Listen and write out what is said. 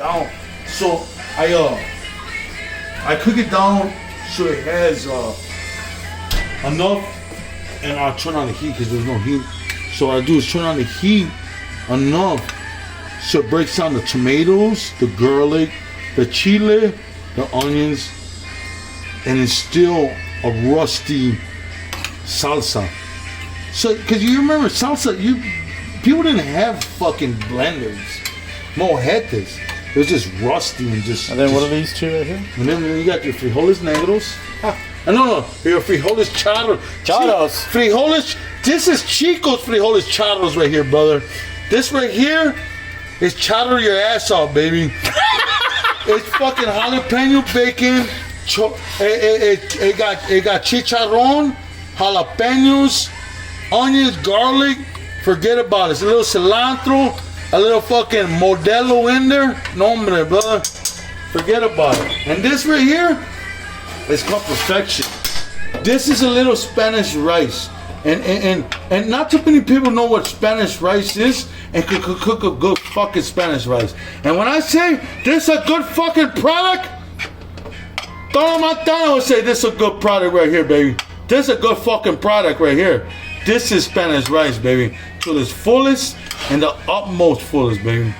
down. So I cook it down so it has enough, and I'll turn on the heat because there's no heat. So what I do is turn on the heat enough so it breaks down the tomatoes, the garlic, the chile, the onions, and it's still a rusty salsa. So, because you remember salsa, people didn't have fucking blenders, mojetes. It was just rusty and just. And then what are these two right here? And then you got your frijoles negros. No, your frijoles charros. Charros. Frijoles. This is Chico's frijoles charros right here, brother. This right here is charro your ass off, baby. It's fucking jalapeno bacon. It got chicharron, jalapenos, onions, garlic. Forget about it. It's a little cilantro, a little fucking Modelo in there. No, hombre, brother. Forget about it. And this right here is called perfection. This is a little Spanish rice. And not too many people know what Spanish rice is and can cook a good fucking Spanish rice. And when I say this is a good fucking product, Don Montana would say this is a good product right here, baby. This is a good fucking product right here. This is Spanish rice, baby. To its fullest and the utmost fullest, baby.